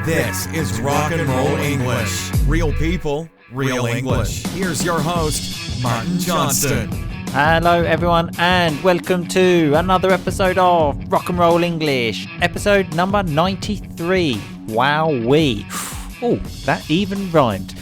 This is Rock and Roll English. Real people, real English. Here's your host, Martin Johnston. Hello everyone and welcome to another episode of Rock and Roll English, episode number 93. Wowee. Oh, that even rhymed.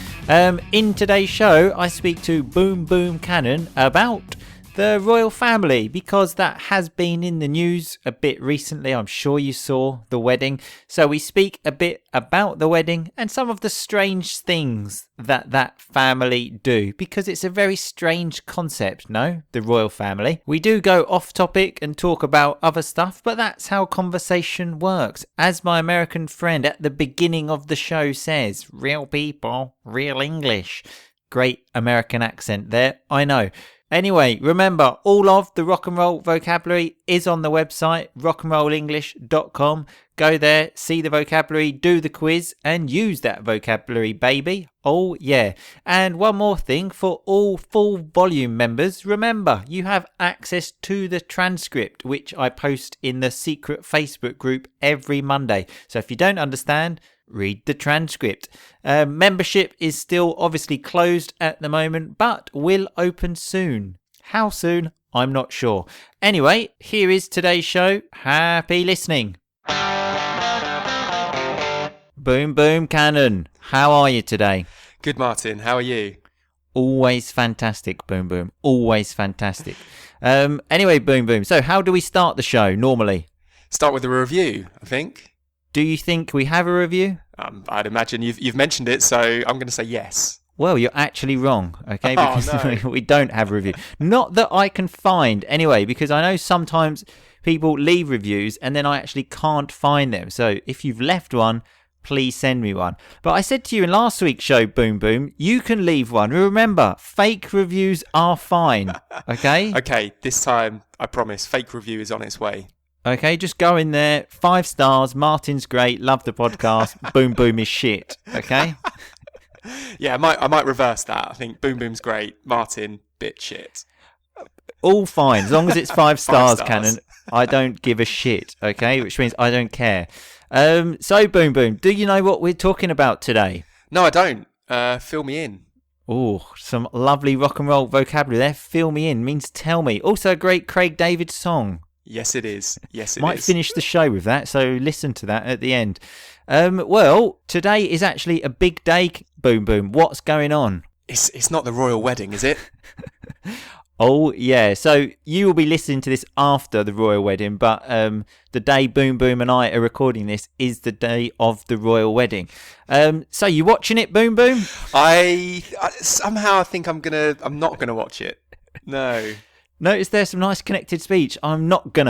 In today's show, I speak to Boom Boom Cannon about the royal family because that has been in the news a bit recently. I'm sure you saw the wedding. So we speak a bit about the wedding and some of the strange things that family do, because it's a very strange concept, no? The royal family. We do go off topic and talk about other stuff, but that's how conversation works. As my American friend at the beginning of the show says, real people, real English. Great American accent there, I know. Anyway, remember, all of the rock and roll vocabulary is on the website, rockandrollenglish.com. Go there, see the vocabulary, do the quiz, and use that vocabulary, baby. Oh, yeah. And one more thing, for all full volume members, remember, you have access to the transcript, which I post in the secret Facebook group every Monday. So if you don't understand, read the transcript. Membership is still obviously closed at the moment, but will open soon. How soon? I'm not sure. Anyway, here is today's show. Happy listening. Boom Boom Cannon, how are you today? Good, Martin. How are you? Always fantastic, Boom Boom. Always fantastic. Anyway, Boom Boom, so how do we start the show normally? Start with a review, I think. Do you think we have a review? I'd imagine you've mentioned it, so I'm going to say yes. Well, you're actually wrong, okay? Because we don't have a review. Not that I can find, anyway, because I know sometimes people leave reviews and then I actually can't find them. So if you've left one, please send me one. But I said to you in last week's show, Boom Boom, you can leave one. Remember, fake reviews are fine, okay? Okay, this time, I promise, fake review is on its way. Okay, just go in there, 5 stars, Martin's great, love the podcast, Boom Boom is shit, okay? Yeah, I might reverse that. I think Boom Boom's great, Martin, bit shit. All fine, as long as it's 5 stars, Cannon, I don't give a shit, okay? Which means I don't care. So, Boom Boom, do you know what we're talking about today? No, I don't. Fill me in. Oh, some lovely rock and roll vocabulary there. Fill me in means tell me. Also a great Craig David song. Yes, it is. Yes, it Might is. finish the show with that, so listen to that at the end. Well, today is actually a big day, Boom Boom. What's going on? It's not the royal wedding, is it? Oh, yeah. So you will be listening to this after the royal wedding, but the day Boom Boom and I are recording this is the day of the royal wedding. So you watching it, Boom Boom? I somehow think I'm not gonna watch it. No. Notice there's some nice connected speech. I'm not going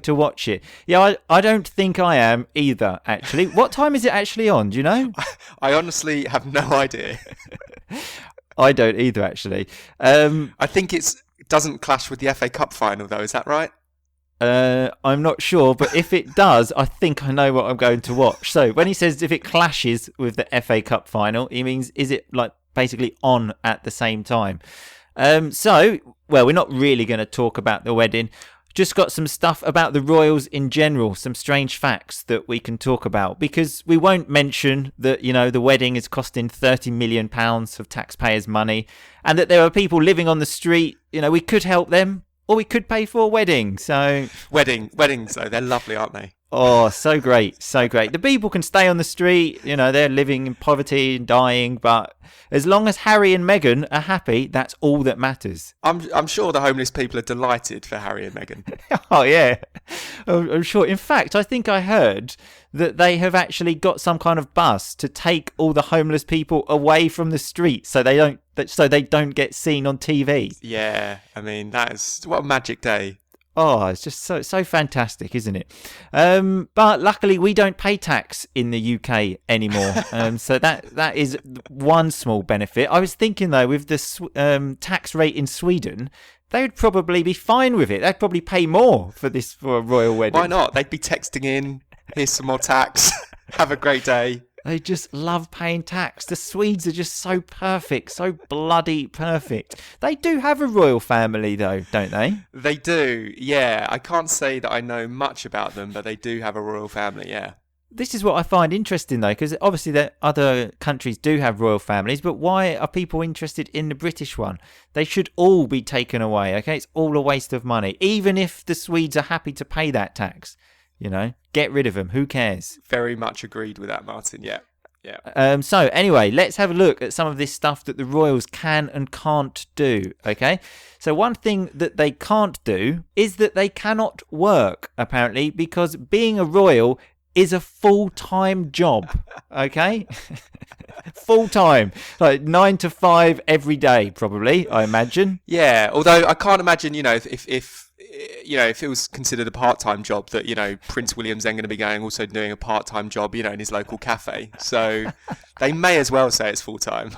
to watch it. Yeah, I don't think I am either, actually. What time is it actually on? Do you know? I honestly have no idea. I don't either, actually. I think it doesn't clash with the FA Cup final, though. Is that right? I'm not sure, but if it does, I think I know what I'm going to watch. So when he says if it clashes with the FA Cup final, he means is it like basically on at the same time? Well, we're not really going to talk about the wedding. Just got some stuff about the royals in general, some strange facts that we can talk about, because we won't mention that, you know, the wedding is costing £30 million of taxpayers' money and that there are people living on the street. You know, we could help them or we could pay for a wedding. So weddings, though, they're lovely, aren't they? Oh, so great, so great. The people can stay on the street, you know, they're living in poverty and dying, but as long as Harry and Meghan are happy, that's all that matters. I'm sure the homeless people are delighted for Harry and Meghan. Oh, yeah. I'm sure. In fact, I think I heard that they have actually got some kind of bus to take all the homeless people away from the street so they don't get seen on TV. Yeah, I mean, what a magic day. Oh, it's just so fantastic, isn't it? But luckily, we don't pay tax in the UK anymore. So that is one small benefit. I was thinking, though, with the tax rate in Sweden, they would probably be fine with it. They'd probably pay more for a royal wedding. Why not? They'd be texting in, here's some more tax, have a great day. They just love paying tax. The Swedes are just so perfect, so bloody perfect. They do have a royal family, though, don't they? They do, yeah. I can't say that I know much about them, but they do have a royal family, yeah. This is what I find interesting, though, because obviously that other countries do have royal families, but why are people interested in the British one? They should all be taken away, okay? It's all a waste of money. Even if the Swedes are happy to pay that tax, get rid of them. Who cares? Very much agreed with that, Martin. Yeah. So anyway, let's have a look at some of this stuff that the royals can and can't do, okay? So one thing that they can't do is that they cannot work, apparently, because being a royal is a full-time job, okay? Full-time, like 9 to 5 every day, probably, I imagine. Yeah, although I can't imagine, if it was considered a part-time job that, Prince William's then going to be also doing a part-time job, in his local cafe. So they may as well say it's full-time.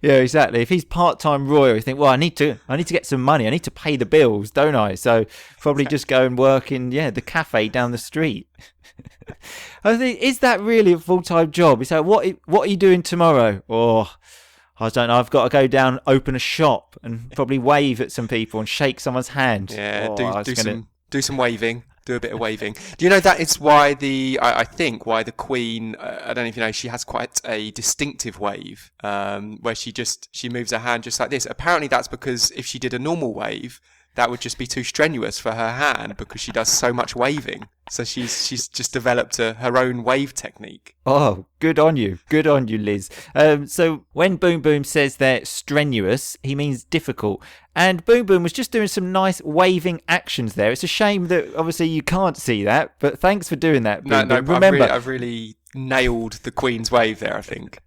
Yeah, exactly. If he's part-time royal, you think, well, I need to get some money. I need to pay the bills, don't I? So probably just go and work in, the cafe down the street. I think, is that really a full-time job? It's like, what are you doing tomorrow? Or, I don't know, I've got to go down, open a shop and probably wave at some people and shake someone's hand. Yeah, do some waving. Do a bit of waving. Do you know that is why I think why the Queen, I don't know if you know, she has quite a distinctive wave, where she moves her hand just like this. Apparently that's because if she did a normal wave, that would just be too strenuous for her hand because she does so much waving. So she's just developed her own wave technique. Oh, good on you, Liz. So when Boom Boom says they're strenuous, he means difficult. And Boom Boom was just doing some nice waving actions there. It's a shame that obviously you can't see that, but thanks for doing that, Boom Boom. Remember, I've really nailed the Queen's wave there, I think.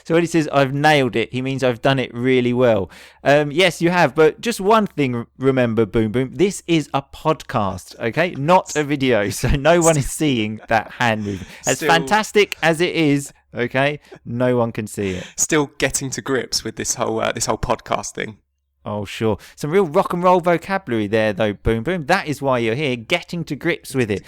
So when he says I've nailed it, he means I've done it really well. Yes, you have, but just one thing, remember, Boom Boom, this is a podcast, okay? Not a video, so no one is seeing that hand movement. As fantastic as it is, okay, no one can see it. Still getting to grips with this whole podcast thing. Oh, sure. Some real rock and roll vocabulary there, though, Boom Boom. That is why you're here, getting to grips with it.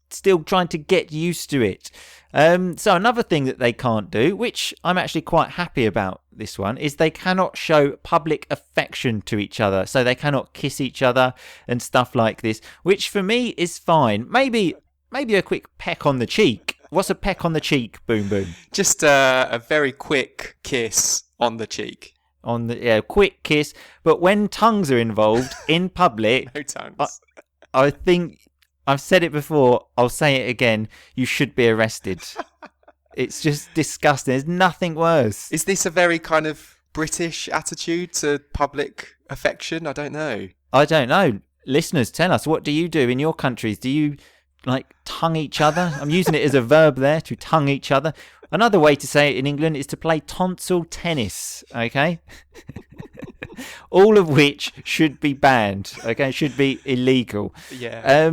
Still trying to get used to it. So another thing that they can't do, which I'm actually quite happy about this one, is they cannot show public affection to each other. So they cannot kiss each other and stuff like this, which for me is fine. Maybe a quick peck on the cheek. What's a peck on the cheek, Boom Boom? Just a very quick kiss on the cheek. Quick kiss. But when tongues are involved in public, no tongues. I think I've said it before. I'll say it again. You should be arrested. It's just disgusting. There's nothing worse. Is this a very kind of British attitude to public affection? I don't know. Listeners, tell us, what do you do in your countries? Do you tongue each other? I'm using it as a verb there, to tongue each other. Another way to say it in England is to play tonsil tennis, okay? All of which should be banned, okay? Should be illegal. Yeah.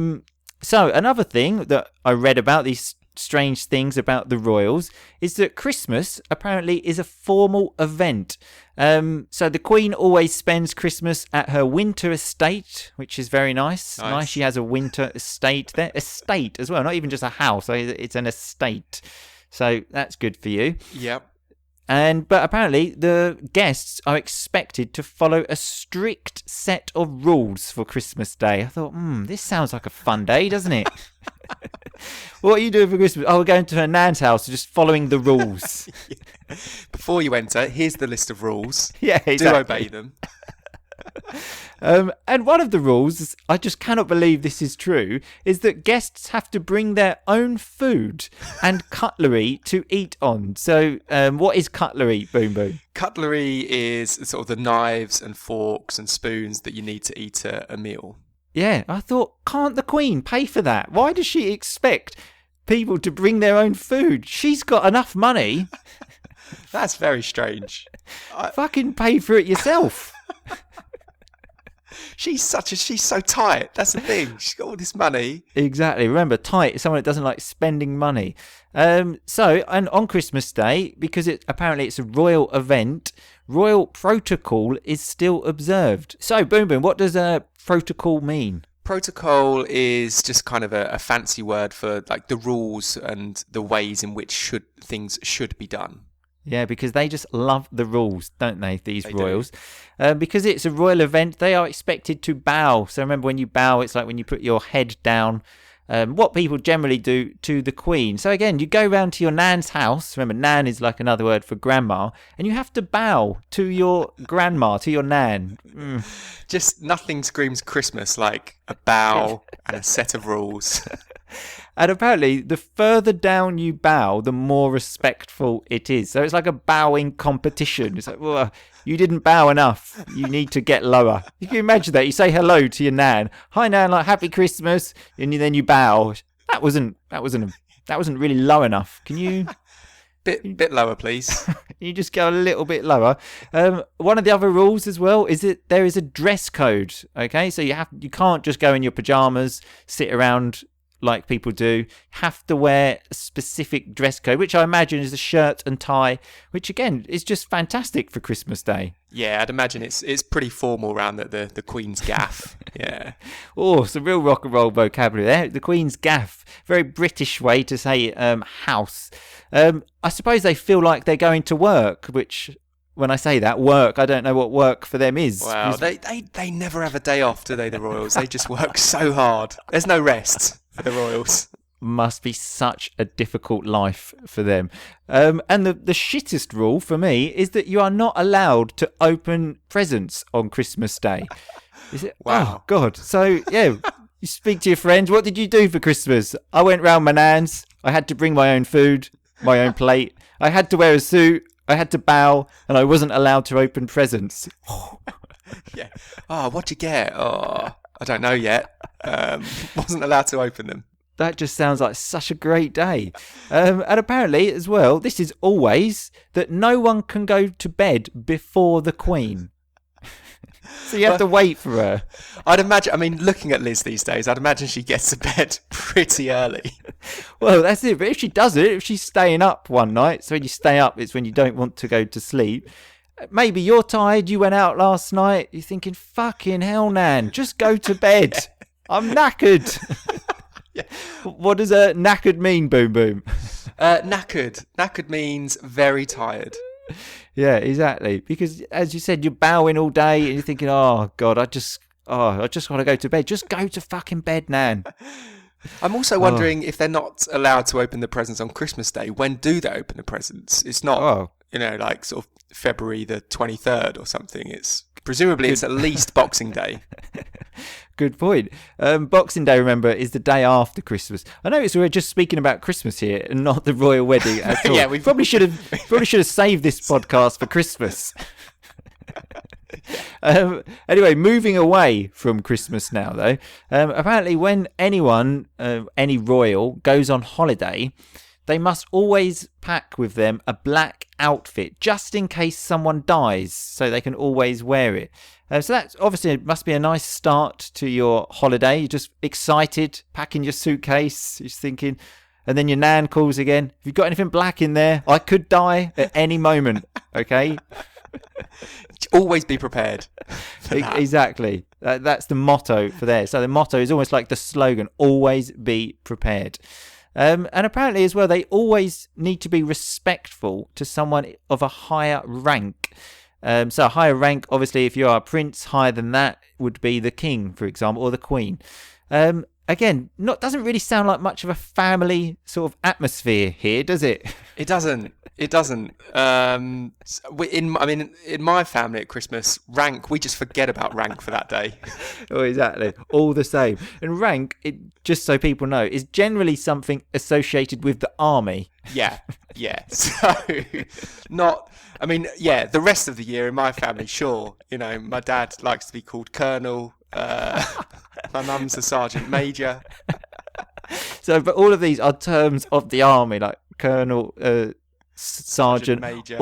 So another thing that I read about these strange things about the royals is that Christmas apparently is a formal event. So the Queen always spends Christmas at her winter estate, which is very nice. Nice. She has a winter estate there. Estate as well, not even just a house. It's an estate. So that's good for you. Yep. But apparently the guests are expected to follow a strict set of rules for Christmas Day. I thought, this sounds like a fun day, doesn't it? What are you doing for Christmas? Oh, we're going to her nan's house, just following the rules. Yeah. Before you enter, here's the list of rules. Yeah, exactly. Do obey them. And one of the rules, I just cannot believe this is true, is that guests have to bring their own food and cutlery to eat on. So what is cutlery, Boom Boom? Cutlery is sort of the knives and forks and spoons that you need to eat a meal. Yeah, I thought, can't the Queen pay for that? Why does she expect people to bring their own food? She's got enough money. That's very strange. Fucking pay for it yourself. She's so tight. That's the thing. She's got all this money. Exactly. Remember, tight is someone that doesn't like spending money. And on Christmas Day, because apparently it's a royal event, royal protocol is still observed. So, Boom Boom, what does protocol mean? Protocol is just kind of a fancy word for the rules and the ways in which things should be done. Yeah, because they just love the rules, don't they, these royals? Because it's a royal event, they are expected to bow. So remember, when you bow, it's like when you put your head down what people generally do to the Queen. So again, you go round to your nan's house. Remember, nan is like another word for grandma, and you have to bow to your grandma, to your nan. Just nothing screams Christmas like a bow and a set of rules. And apparently, the further down you bow, the more respectful it is. So it's like a bowing competition. It's like, well, you didn't bow enough. You need to get lower. You can imagine that. You say hello to your nan. Hi, nan. Like Happy Christmas, and then you bow. That wasn't really low enough. Can you? Bit lower, please. You just go a little bit lower. One of the other rules as well is that there is a dress code. Okay, so you can't just go in your pajamas, sit around like people do. Have to wear a specific dress code, which I imagine is a shirt and tie, which again is just fantastic for Christmas Day. Yeah, I'd imagine it's pretty formal around the Queen's gaff. Yeah. Oh, some real rock and roll vocabulary there. The Queen's gaff, very British way to say house. I suppose they feel like they're going to work, which when I say that, work, I don't know what work for them is. Wow, they never have a day off, do they, the Royals? They just work so hard. There's no rest for the Royals. Must be such a difficult life for them. And the shittest rule for me is that you are not allowed to open presents on Christmas Day. Is it? Wow. Oh, God. So, yeah, you speak to your friends. What did you do for Christmas? I went round my nan's. I had to bring my own food, my own plate. I had to wear a suit. I had to bow, and I wasn't allowed to open presents. Yeah. Oh, what'd you get? Oh, I don't know yet. Wasn't allowed to open them. That just sounds like such a great day. And apparently, as well, this is always that no one can go to bed before the Queen. So you have to wait for her. I'd imagine, I mean, looking at Liz these days, I'd imagine she gets to bed pretty early. Well, that's it. But if she does it, if she's staying up one night, so when you stay up, it's when you don't want to go to sleep. Maybe you're tired, you went out last night, you're thinking, fucking hell, Nan, just go to bed. I'm knackered. Yeah. What does a knackered mean, Boom Boom? Knackered. Knackered means very tired. Yeah, exactly. Because as you said, you're bowing all day and you're thinking, oh God, I just want to go to bed. Just go to fucking bed, Nan. I'm also wondering if they're not allowed to open the presents on Christmas Day. When do they open the presents? It's not, like sort of February the 23rd or something. Presumably it's at least Boxing Day. Good point. Boxing Day, remember, is the day after Christmas. I know we're just speaking about Christmas here and not the royal wedding at all. Yeah, we probably should have saved this podcast for Christmas. Anyway, moving away from Christmas now, though. Apparently, when anyone, any royal, goes on holiday, they must always pack with them a black outfit just in case someone dies, so they can always wear it. So that's obviously must be a nice start to your holiday. You're just excited, packing your suitcase, just thinking, and then your nan calls again. Have you got anything black in there? I could die at any moment. Okay. Always be prepared. Exactly. That's the motto for there. So the motto is almost like the slogan: always be prepared. And apparently as well, they always need to be respectful to someone of a higher rank. So a higher rank, obviously, if you are a prince, higher than that would be the king, for example, or the queen. Again, doesn't really sound like much of a family sort of atmosphere here, does it? It doesn't. In my family at Christmas, rank, we just forget about rank for that day. Oh, exactly. All the same. And rank, just so people know, is generally something associated with the army. Yeah. So, the rest of the year in my family, sure. My dad likes to be called Colonel. My mum's a Sergeant Major. So, but all of these are terms of the army, like Colonel, Sergeant Major.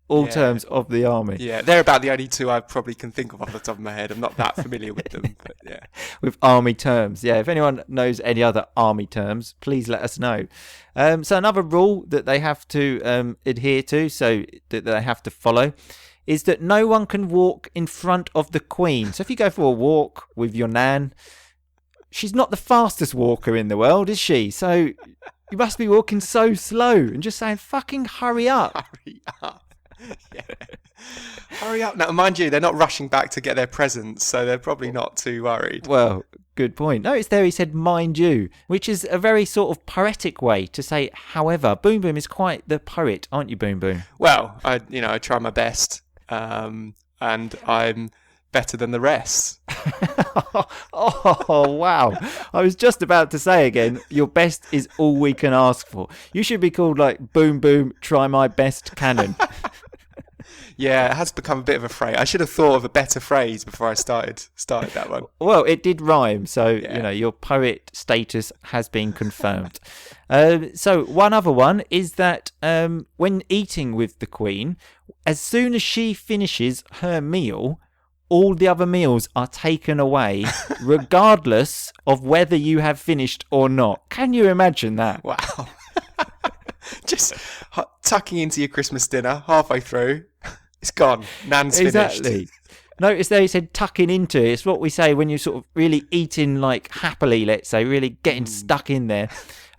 All terms of the army. Yeah, they're about the only two I probably can think of off the top of my head. I'm not that familiar with them, but yeah. With army terms, yeah. If anyone knows any other army terms, please let us know. So another rule that they have to adhere to, so that they have to follow, is that no one can walk in front of the Queen. So if you go for a walk with your nan, she's not the fastest walker in the world, is she? So you must be walking so slow and just saying, fucking hurry up. Hurry up. Yeah. Hurry up. Now, mind you, they're not rushing back to get their presents, so they're probably not too worried. Well, Good point. Notice there he said mind you, which is a very sort of poetic way to say however. Boom Boom is quite the poet, aren't you, Boom Boom? Well, I try my best, and I'm better than the rest. Oh, wow. I was just about to say again, your best is all we can ask for. You should be called like Boom Boom, try my best Cannon. Yeah, it has become a bit of a phrase. I should have thought of a better phrase before I started that one. Well, it did rhyme, so Yeah. your poet status has been confirmed. So one other one is that when eating with the Queen, as soon as she finishes her meal, all the other meals are taken away, regardless of whether you have finished or not. Can you imagine that? Wow. Just tucking into your Christmas dinner halfway through, it's gone. Nan's finished. Exactly. Notice there he said tucking into it. It's what we say when you're sort of really eating like happily, let's say, really getting stuck in there.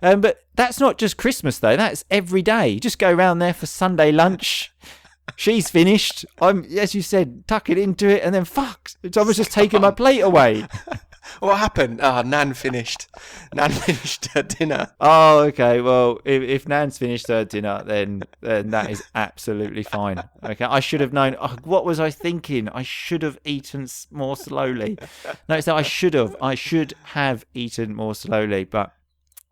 But that's not just Christmas though. That's every day. You just go around there for Sunday lunch. She's finished. I'm, as you said, tucking into it, and then fuck, someone's just taking my plate away. What happened? Nan finished. Nan finished her dinner. Oh, okay. Well, if Nan's finished her dinner, then that is absolutely fine. Okay, I should have known. Oh, what was I thinking? I should have eaten more slowly. No, it's that I should have eaten more slowly, but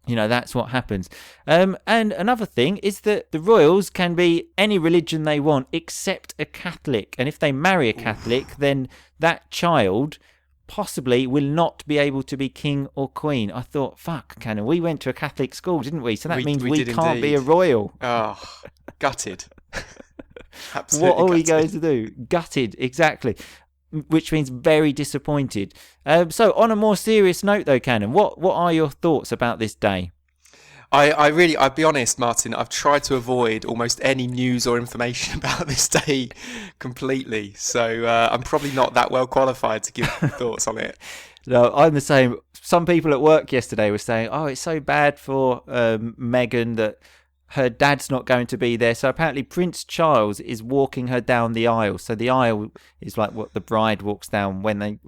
that's what happens. And another thing is that the royals can be any religion they want except a Catholic. And if they marry a Catholic, then that child possibly will not be able to be king or queen. I thought, fuck, Cannon, we went to a Catholic school, didn't we? So that means we can't be a royal. Oh, gutted. Absolutely what are we gutted. going to do? Gutted, exactly. Which means very disappointed. So on a more serious note though, Cannon, what are your thoughts about this day? I'll be honest, Martin, I've tried to avoid almost any news or information about this day completely. So I'm probably not that well qualified to give thoughts on it. No, I'm the same. Some people at work yesterday were saying, oh, it's so bad for Meghan that her dad's not going to be there. So apparently Prince Charles is walking her down the aisle. So the aisle is like what the bride walks down when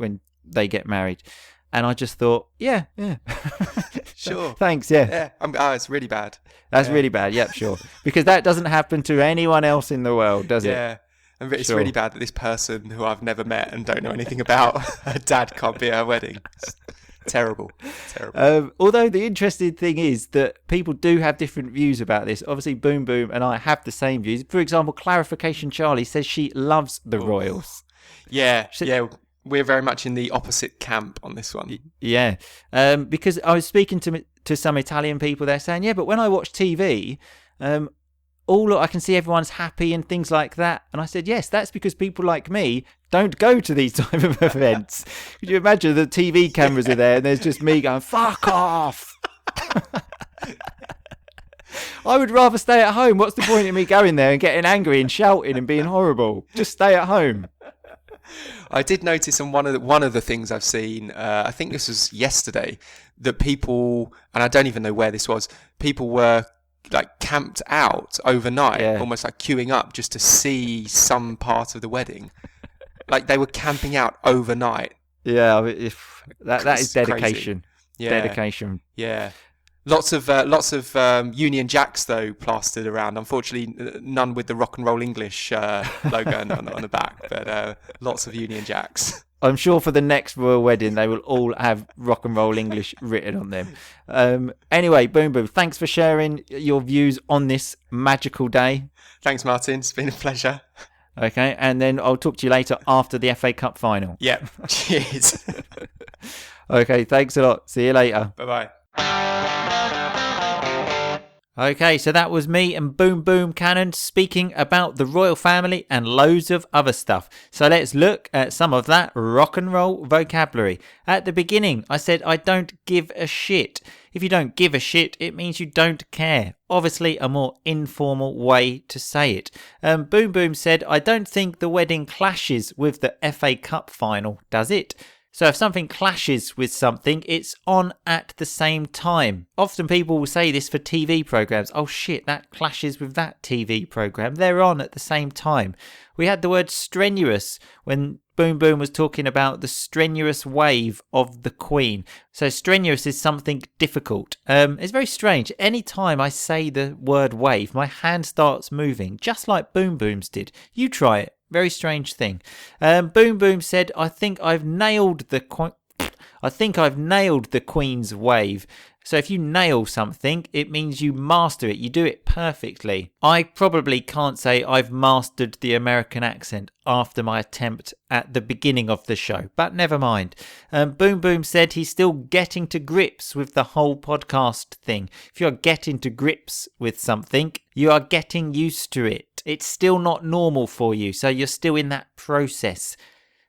they get married. And I just thought, yeah. Sure. Thanks, yeah. It's really bad. That's really bad, yep, sure. Because that doesn't happen to anyone else in the world, does it? Yeah. And it's Sure. really bad that this person who I've never met and don't know anything about, her dad can't be at her wedding. It's terrible. Although the interesting thing is that people do have different views about this. Obviously, Boom Boom and I have the same views. For example, Clarification Charlie says she loves the royals. Yeah. We're very much in the opposite camp on this one. Yeah, because I was speaking to some Italian people. They're saying, yeah, but when I watch TV, I can see everyone's happy and things like that. And I said, yes, that's because people like me don't go to these type of events. Could you imagine the TV cameras are there and there's just me going, fuck off. I would rather stay at home. What's the point of me going there and getting angry and shouting and being horrible? Just stay at home. I did notice on one of the things I've seen, I think this was yesterday, that people, and I don't even know where this was, people were like camped out overnight, almost like queuing up just to see some part of the wedding. Like they were camping out overnight. Yeah, that is dedication. Yeah. Dedication. Yeah. Lots of Union Jacks though plastered around. Unfortunately, none with the Rock and Roll English logo on the back, but lots of Union Jacks. I'm sure for the next royal wedding they will all have Rock and Roll English written on them. Anyway, Boom Boom, thanks for sharing your views on this magical day. Thanks, Martin. It's been a pleasure. Okay, and then I'll talk to you later after the FA Cup final. Yeah. Cheers. Okay, thanks a lot. See you later. Bye-bye. Okay, so that was me and Boom Boom Cannon speaking about the royal family and loads of other stuff. So let's look at some of that rock and roll vocabulary. At the beginning, I said I don't give a shit. If you don't give a shit, it means you don't care. Obviously, a more informal way to say it. Boom Boom said, I don't think the wedding clashes with the FA Cup final, does it? So if something clashes with something, it's on at the same time. Often people will say this for TV programs. Oh shit, that clashes with that TV program. They're on at the same time. We had the word strenuous when Boom Boom was talking about the strenuous wave of the Queen. So strenuous is something difficult. It's very strange. Anytime I say the word wave, my hand starts moving, just like Boom Boom's did. You try it. Very strange thing. Boom Boom said, I think I've nailed the Queen's wave. So if you nail something, it means you master it. You do it perfectly. I probably can't say I've mastered the American accent after my attempt at the beginning of the show, but never mind. Boom Boom said he's still getting to grips with the whole podcast thing. If you're getting to grips with something, you are getting used to it. It's still not normal for you, so you're still in that process.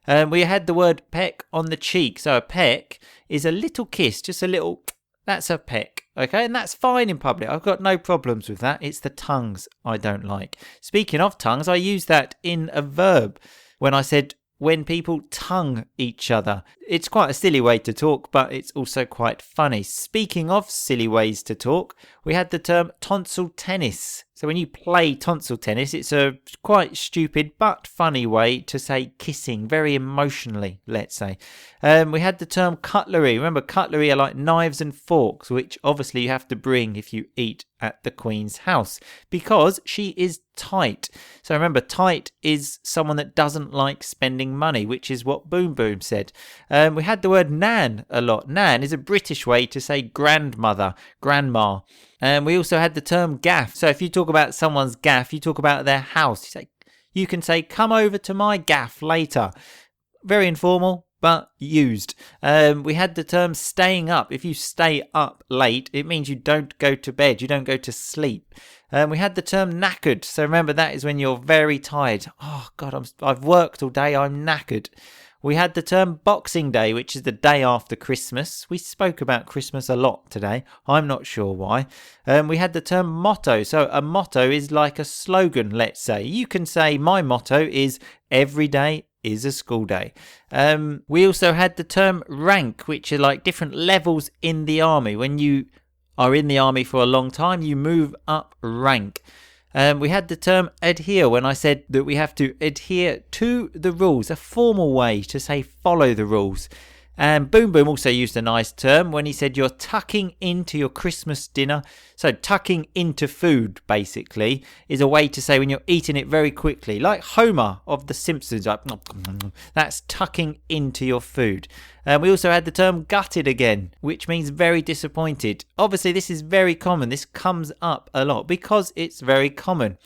We had the word peck on the cheek. So a peck is a little kiss, just a little... That's a peck, okay? And that's fine in public. I've got no problems with that. It's the tongues I don't like. Speaking of tongues, I used that in a verb when I said when people tongue each other. It's quite a silly way to talk, but it's also quite funny. Speaking of silly ways to talk, we had the term tonsil tennis. So when you play tonsil tennis, it's a quite stupid but funny way to say kissing, very emotionally, let's say. We had the term cutlery. Remember, cutlery are like knives and forks, which obviously you have to bring if you eat at the Queen's house, because she is tight. So remember, tight is someone that doesn't like spending money, which is what Boom Boom said. We had the word nan a lot. Nan is a British way to say grandmother, grandma. And we also had the term gaff. So if you talk about someone's gaff, you talk about their house. You can say, come over to my gaff later. Very informal, but used. We had the term staying up. If you stay up late, it means you don't go to bed. You don't go to sleep. We had the term knackered. So remember, that is when you're very tired. Oh, God, I've worked all day. I'm knackered. We had the term Boxing Day, which is the day after Christmas. We spoke about Christmas a lot today. I'm not sure why. We had the term motto. So a motto is like a slogan, let's say. You can say my motto is every day is a school day. We also had the term rank, which are like different levels in the army. When you are in the army for a long time, you move up rank. We had the term adhere when I said that we have to adhere to the rules, a formal way to say follow the rules. And Boom Boom also used a nice term when he said you're tucking into your Christmas dinner. So tucking into food, basically, is a way to say when you're eating it very quickly. Like Homer of The Simpsons. Like, that's tucking into your food. We also had the term gutted again, which means very disappointed. Obviously, this is very common. This comes up a lot because it's very common.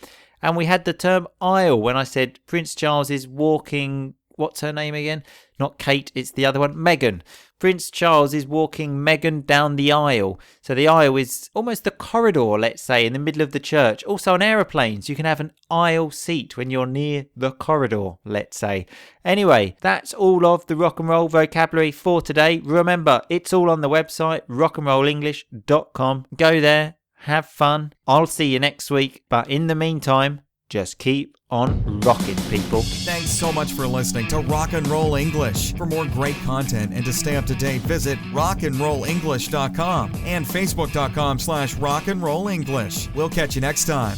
And we had the term aisle when I said Prince Charles is walking... What's her name again? Not Kate, it's the other one, Meghan. Prince Charles is walking Meghan down the aisle. So the aisle is almost the corridor, let's say, in the middle of the church. Also on aeroplanes, you can have an aisle seat when you're near the corridor, let's say. Anyway, that's all of the rock and roll vocabulary for today. Remember, it's all on the website, rockandrollenglish.com. Go there, have fun. I'll see you next week. But in the meantime, just keep on rocking, people. Thanks so much for listening to Rock and Roll English. For more great content and to stay up to date, visit rockandrollenglish.com and facebook.com/rockandrollenglish. We'll catch you next time.